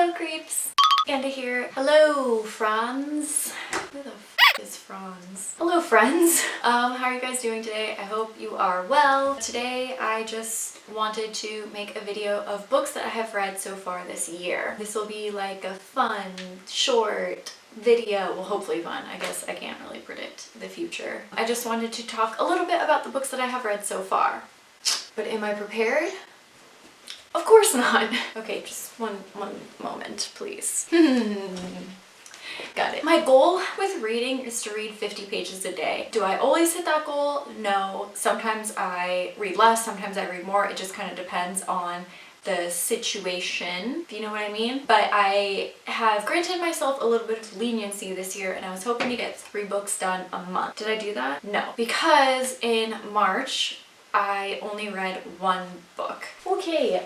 Hello creeps! Andy here. Hello Franz. Who the f is Franz? Hello friends. How are you guys doing today? I hope you are well. Today I just wanted to make a video of books that I have read so far this year. This will be like a fun, short video. Well, hopefully fun. I guess I can't really predict the future. I just wanted to talk a little bit about the books that I have read so far. But am I prepared? Of course not. Okay, just one moment, please. Got it. My goal with reading is to read 50 pages a day. Do I always hit that goal? No. Sometimes I read less, sometimes I read more. It just kind of depends on the situation, if you know what I mean. But I have granted myself a little bit of leniency this year and I was hoping to get 3 books done a month. Did I do that? No. Because in March, I only read 1 book. Okay,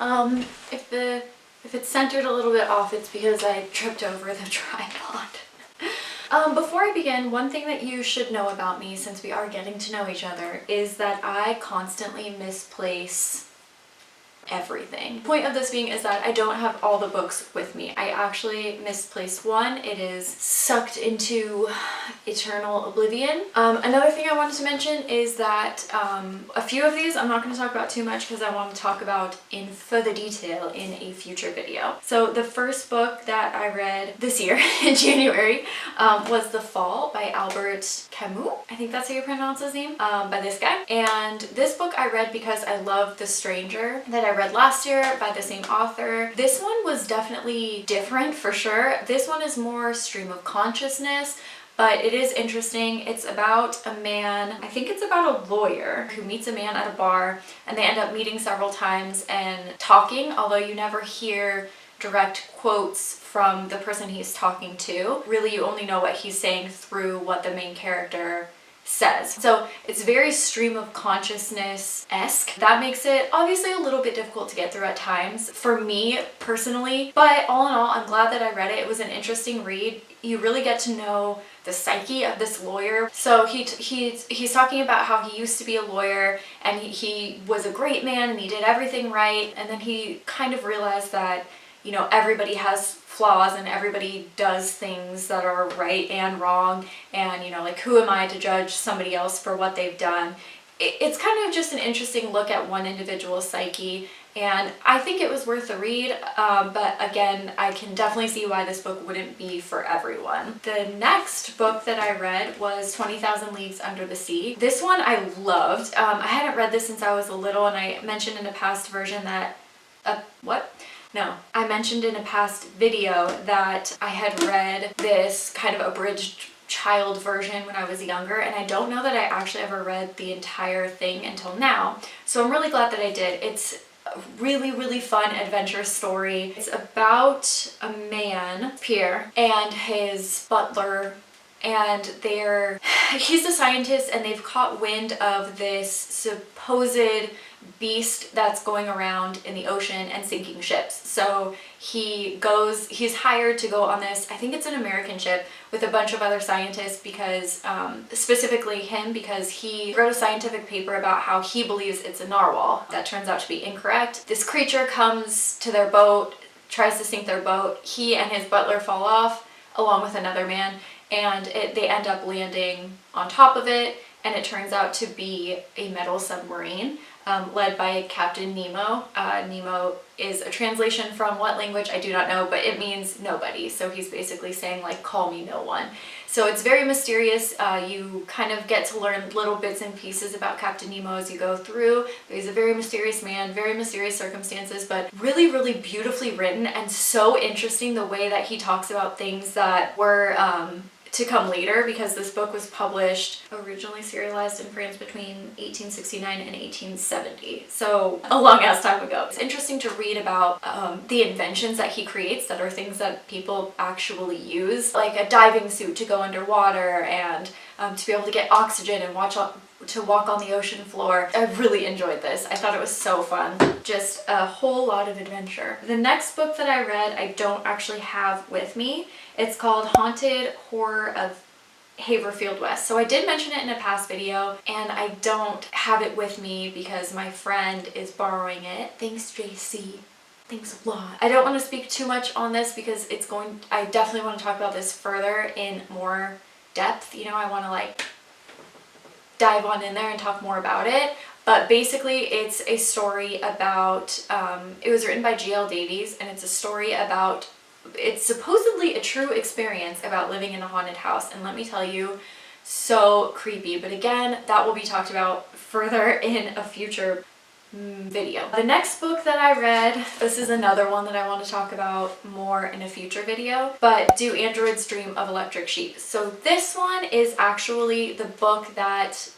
if it's centered a little bit off, it's because I tripped over the tripod. Before I begin, one thing that you should know about me, since we are getting to know each other, is that I constantly misplace everything. The point of this being is that I don't have all the books with me. I actually misplaced one. It is sucked into eternal oblivion. Another thing I wanted to mention is that a few of these I'm not going to talk about too much because I want to talk about in further detail in a future video. So the first book that I read this year in January was The Fall by Albert Camus. I think that's how you pronounce his name, by this guy. And this book I read because I love The Stranger that I read last year by the same author. This one was definitely different for sure. This one is more stream of consciousness, but it is interesting. It's about a man, I think it's about a lawyer who meets a man at a bar and they end up meeting several times and talking, although you never hear direct quotes from the person he's talking to. Really, you only know what he's saying through what the main character says. So it's very stream of consciousness-esque. That makes it obviously a little bit difficult to get through at times for me personally, but all in all, I'm glad that I read it. It was an interesting read. You really get to know the psyche of this lawyer. So he's talking about how he used to be a lawyer and he was a great man and he did everything right, and then he kind of realized that, you know, everybody has flaws and everybody does things that are right and wrong, and, you know, like, who am I to judge somebody else for what they've done? It's kind of just an interesting look at one individual's psyche, and I think it was worth a read, but again, I can definitely see why this book wouldn't be for everyone. The next book that I read was 20,000 Leagues Under the Sea. This one I loved. I hadn't read this since I was a little, and I mentioned in a past version that I mentioned in a past video that I had read this kind of abridged child version when I was younger, and I don't know that I actually ever read the entire thing until now, so I'm really glad that I did. It's a really fun adventure story. It's about a man, Pierre, and his butler, and he's a scientist and they've caught wind of this supposed beast that's going around in the ocean and sinking ships. So he's hired to go on this, I think it's an American ship, with a bunch of other scientists because, specifically him, because he wrote a scientific paper about how he believes it's a narwhal. That turns out to be incorrect. This creature comes to their boat, tries to sink their boat. He and his butler fall off along with another man, and they end up landing on top of it, and it turns out to be a metal submarine led by Captain Nemo. Nemo is a translation from what language I do not know, but it means nobody. So he's basically saying, like, call me no one. So it's very mysterious. You kind of get to learn little bits and pieces about Captain Nemo as you go through. He's a very mysterious man, very mysterious circumstances, but really beautifully written, and so interesting the way that he talks about things that were to come later, because this book was published, originally serialized in France between 1869 and 1870, so a long ass time ago. It's interesting to read about the inventions that he creates that are things that people actually use, like a diving suit to go underwater, and to be able to get oxygen and to walk on the ocean floor. I really enjoyed this. I thought it was so fun. Just a whole lot of adventure. The next book that I read, I don't actually have with me. It's called Haunted Horror of Haverfield West. So I did mention it in a past video, and I don't have it with me because my friend is borrowing it. Thanks, JC. Thanks a lot. I don't want to speak too much on this because I definitely want to talk about this further in more depth. You know, I want to like dive on in there and talk more about it. But basically it's a story about, it was written by GL Davies, and it's a story about, it's supposedly a true experience about living in a haunted house. And let me tell you, so creepy. But again, that will be talked about further in a future video. The next book that I read, this is another one that I want to talk about more in a future video, but Do Androids Dream of Electric Sheep? So this one is actually the book that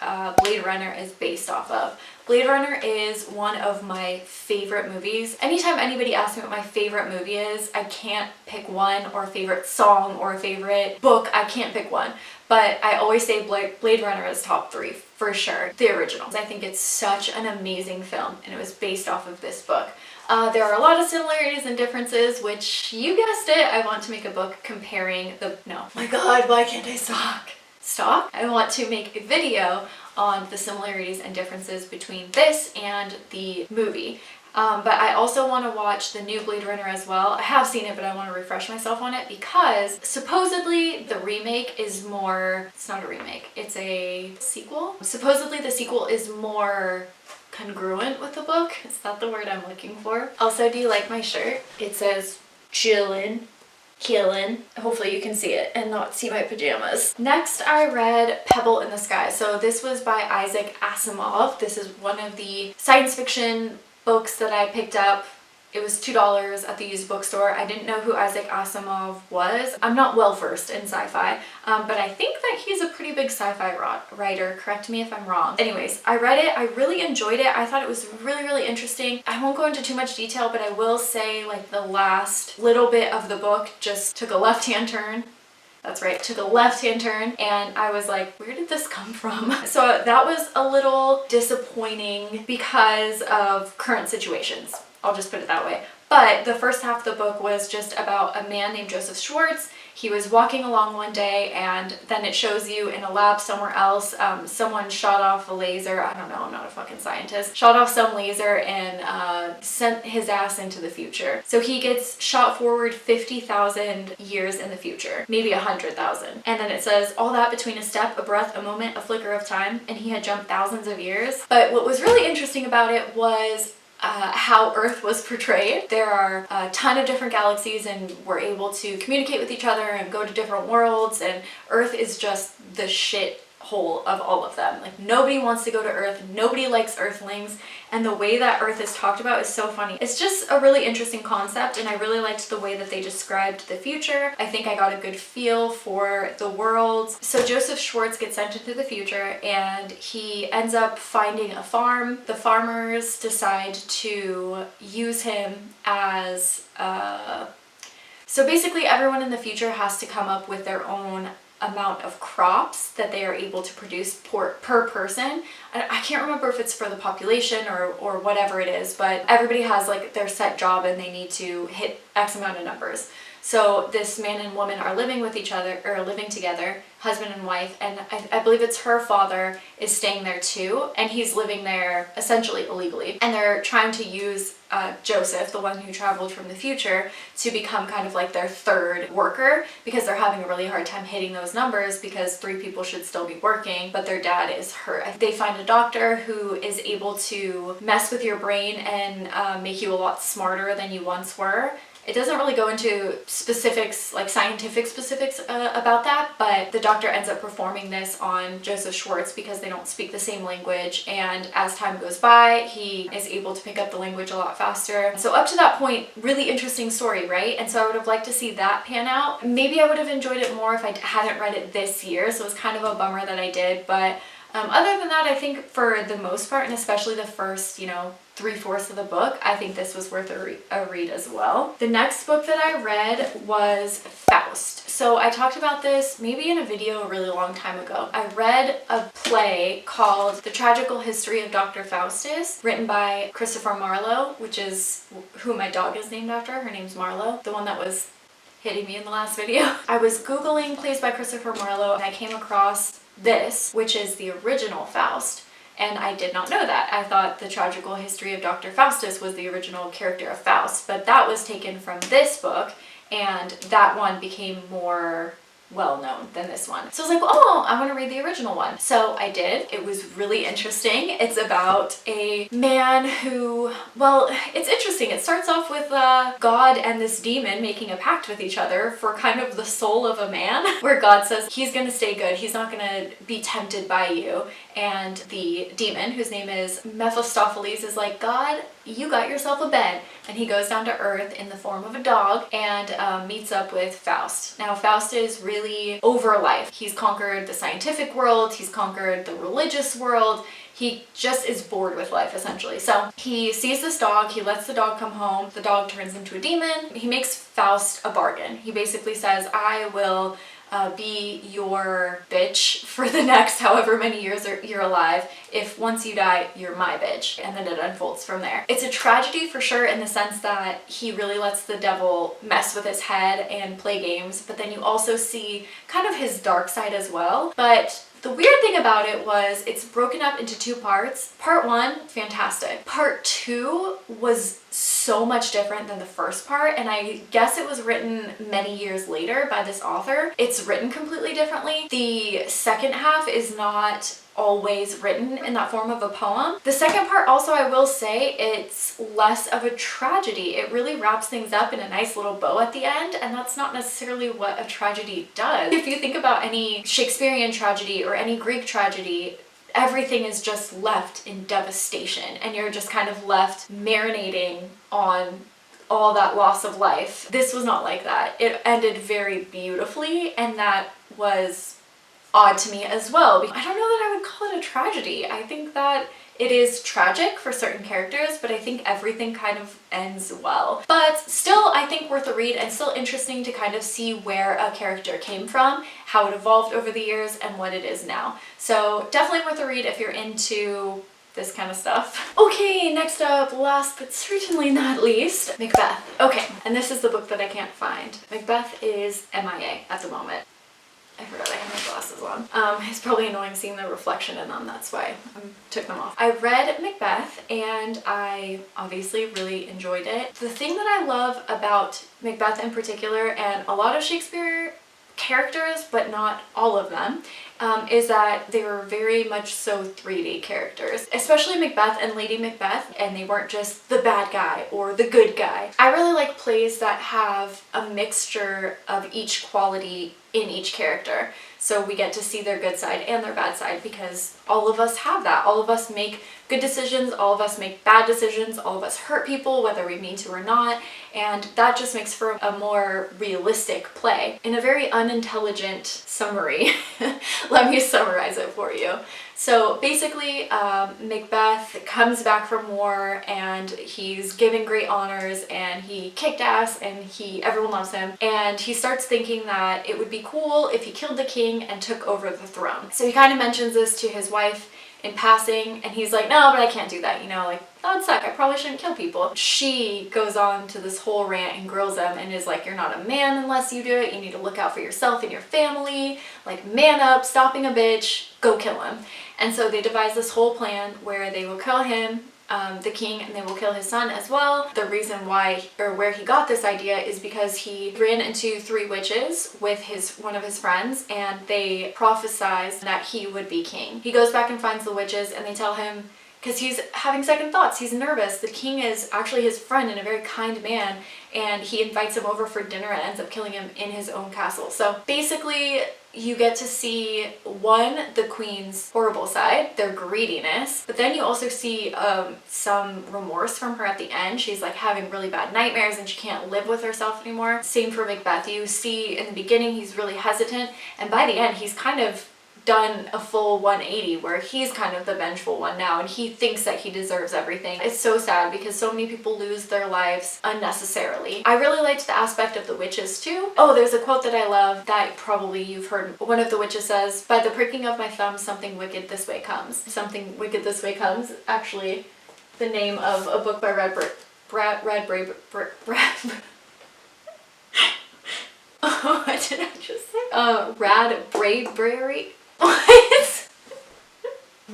Blade Runner is based off of. Blade Runner is one of my favorite movies. Anytime anybody asks me what my favorite movie is, I can't pick one, or a favorite song, or a favorite book. I can't pick one. But I always say Blade Runner is top 3 for sure. The original. I think it's such an amazing film, and it was based off of this book. There are a lot of similarities and differences, which, you guessed it, I want to make a book comparing the... No. My god, why can't I stop? I want to make a video on the similarities and differences between this and the movie. But I also want to watch the new Blade Runner as well. I have seen it, but I want to refresh myself on it because supposedly the remake is more... It's not a remake, it's a sequel. Supposedly the sequel is more congruent with the book. Is that the word I'm looking for? Also, do you like my shirt? It says chillin'. Killing. Hopefully you can see it and not see my pajamas. Next I read Pebble in the Sky. So this was by Isaac Asimov. This is one of the science fiction books that I picked up. It was $2 at the used bookstore. I didn't know who Isaac Asimov was. I'm not well versed in sci-fi, but I think that he's a pretty big sci-fi writer. Correct me if I'm wrong. Anyways, I read it. I really enjoyed it. I thought it was really, really interesting. I won't go into too much detail, but I will say like the last little bit of the book just took a left-hand turn. That's right, took a left-hand turn, and I was like, where did this come from? So that was a little disappointing because of current situations. I'll just put it that way. But the first half of the book was just about a man named Joseph Schwartz. He was walking along one day, and then it shows you in a lab somewhere else, someone shot off a laser. I don't know, I'm not a fucking scientist. Shot off some laser and sent his ass into the future. So he gets shot forward 50,000 years in the future, maybe 100,000. And then it says, all that between a step, a breath, a moment, a flicker of time, and he had jumped thousands of years. But what was really interesting about it was how Earth was portrayed. There are a ton of different galaxies, and we're able to communicate with each other and go to different worlds, and Earth is just the shit hole of all of them. Like, nobody wants to go to Earth, nobody likes Earthlings, and the way that Earth is talked about is so funny. It's just a really interesting concept, and I really liked the way that they described the future. I think I got a good feel for the world. So Joseph Schwartz gets sent into the future, and he ends up finding a farm. The farmers decide to use him as so basically everyone in the future has to come up with their own amount of crops that they are able to produce per person. I can't remember if it's for the population or whatever it is, but everybody has like their set job and they need to hit X amount of numbers. So this man and woman are living with each other, or living together, husband and wife, and I believe it's her father is staying there too, and he's living there essentially illegally. And they're trying to use Joseph, the one who traveled from the future, to become kind of like their third worker, because they're having a really hard time hitting those numbers because 3 people should still be working, but their dad is hurt. They find a doctor who is able to mess with your brain and make you a lot smarter than you once were. It doesn't really go into specifics, like scientific specifics about that, but the doctor ends up performing this on Joseph Schwartz because they don't speak the same language, and as time goes by, he is able to pick up the language a lot faster. So up to that point, really interesting story, right? And so I would have liked to see that pan out. Maybe I would have enjoyed it more if I hadn't read it this year, so it was kind of a bummer that I did, but other than that, I think for the most part, and especially the first, 3/4 of the book, I think this was worth a read as well. The next book that I read was Faust. So I talked about this maybe in a video a really long time ago. I read a play called The Tragical History of Dr. Faustus, written by Christopher Marlowe, which is who my dog is named after. Her name's Marlowe, the one that was hitting me in the last video. I was Googling plays by Christopher Marlowe, and I came across this, which is the original Faust. and I did not know that. I thought the tragical history of Dr. Faustus was the original character of Faust, but that was taken from this book, and that one became more well known than this one. So I was like, oh, I want to read the original one. So I did. It was really interesting. It's about a man who, well, it's interesting. It starts off with God and this demon making a pact with each other for kind of the soul of a man, where God says he's going to stay good. He's not going to be tempted by you. And the demon, whose name is Mephistopheles, is like, God, you got yourself a bed. And he goes down to earth in the form of a dog and meets up with Faust. Now, Faust is really over life. He's conquered the scientific world. He's conquered the religious world. He just is bored with life, essentially. So he sees this dog. He lets the dog come home. The dog turns into a demon. He makes Faust a bargain. He basically says, I will be your bitch for the next however many years you're alive. If once you die, you're my bitch. And then it unfolds from there. It's a tragedy for sure, in the sense that he really lets the devil mess with his head and play games, but then you also see kind of his dark side as well. But the weird thing about it was it's broken up into two parts. Part one, fantastic. Part two was so much different than the first part, and I guess it was written many years later by this author. It's written completely differently. The second half is not always written in that form of a poem. The second part also, I will say, it's less of a tragedy. It really wraps things up in a nice little bow at the end, and that's not necessarily what a tragedy does. If you think about any Shakespearean tragedy or any Greek tragedy, everything is just left in devastation, and you're just kind of left marinating on all that loss of life. This was not like that. It ended very beautifully, and that was odd to me as well. I don't know that I would call it a tragedy. I think that it is tragic for certain characters, but I think everything kind of ends well. But still, I think worth a read, and still interesting to kind of see where a character came from, how it evolved over the years, and what it is now. So definitely worth a read if you're into this kind of stuff. Okay, next up, last but certainly not least, Macbeth. Okay, and this is the book that I can't find. Macbeth is MIA at the moment. I forgot I have my glasses on. It's probably annoying seeing the reflection in them, that's why I took them off. I read Macbeth and I obviously really enjoyed it. The thing that I love about Macbeth in particular, and a lot of Shakespeare characters, but not all of them, is that they were very much so 3D characters, especially Macbeth and Lady Macbeth, and they weren't just the bad guy or the good guy. I really like plays that have a mixture of each quality in each character, so we get to see their good side and their bad side, because all of us have that. All of us make good decisions, all of us make bad decisions, all of us hurt people whether we mean to or not, and that just makes for a more realistic play. In a very unintelligent summary, let me summarize it for you. So basically, Macbeth comes back from war and he's given great honors and he kicked ass and everyone loves him, and he starts thinking that it would be cool if he killed the king and took over the throne. So he kind of mentions this to his wife in passing, and he's like, no, but I can't do that, you know, like, that would suck, I probably shouldn't kill people. She goes on to this whole rant and grills him and is like, you're not a man unless you do it, you need to look out for yourself and your family, like, man up, stop being a bitch, go kill him. And so they devise this whole plan where they will kill him, the king, and they will kill his son as well. The reason why, or where he got this idea, is because he ran into 3 witches with one of his friends, and they prophesized that he would be king. He goes back and finds the witches, and they tell him, because he's having second thoughts, he's nervous. The king is actually his friend and a very kind man, and he invites him over for dinner and ends up killing him in his own castle. So basically, you get to see, one, the queen's horrible side, their greediness, but then you also see some remorse from her at the end. She's like having really bad nightmares and she can't live with herself anymore. Same for Macbeth. You see in the beginning he's really hesitant, and by the end he's kind of done a full 180 where he's kind of the vengeful one now and he thinks that he deserves everything. It's so sad because so many people lose their lives unnecessarily. I really liked the aspect of the witches too. Oh, there's a quote that I love that probably you've heard. One of the witches says, by the pricking of my thumb, something wicked this way comes. Something wicked this way comes, actually the name of a book by Bradbury. Oh, what did I just say? Bradbury. What?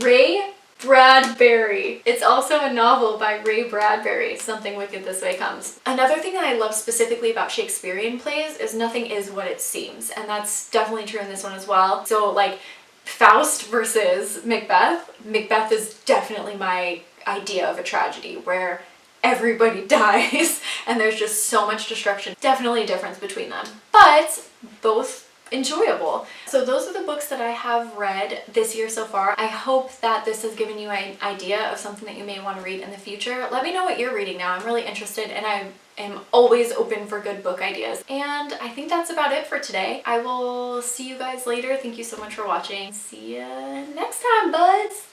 Ray Bradbury. It's also a novel by Ray Bradbury, Something Wicked This Way Comes. Another thing that I love specifically about Shakespearean plays is nothing is what it seems, and that's definitely true in this one as well. So like Faust versus Macbeth. Macbeth is definitely my idea of a tragedy where everybody dies and there's just so much destruction. Definitely a difference between them, but both enjoyable. So those are the books that I have read this year so far. I hope that this has given you an idea of something that you may want to read in the future. Let me know what you're reading now. I'm really interested, and I am always open for good book ideas. And I think that's about it for today. I will see you guys later. Thank you so much for watching. See ya next time, buds!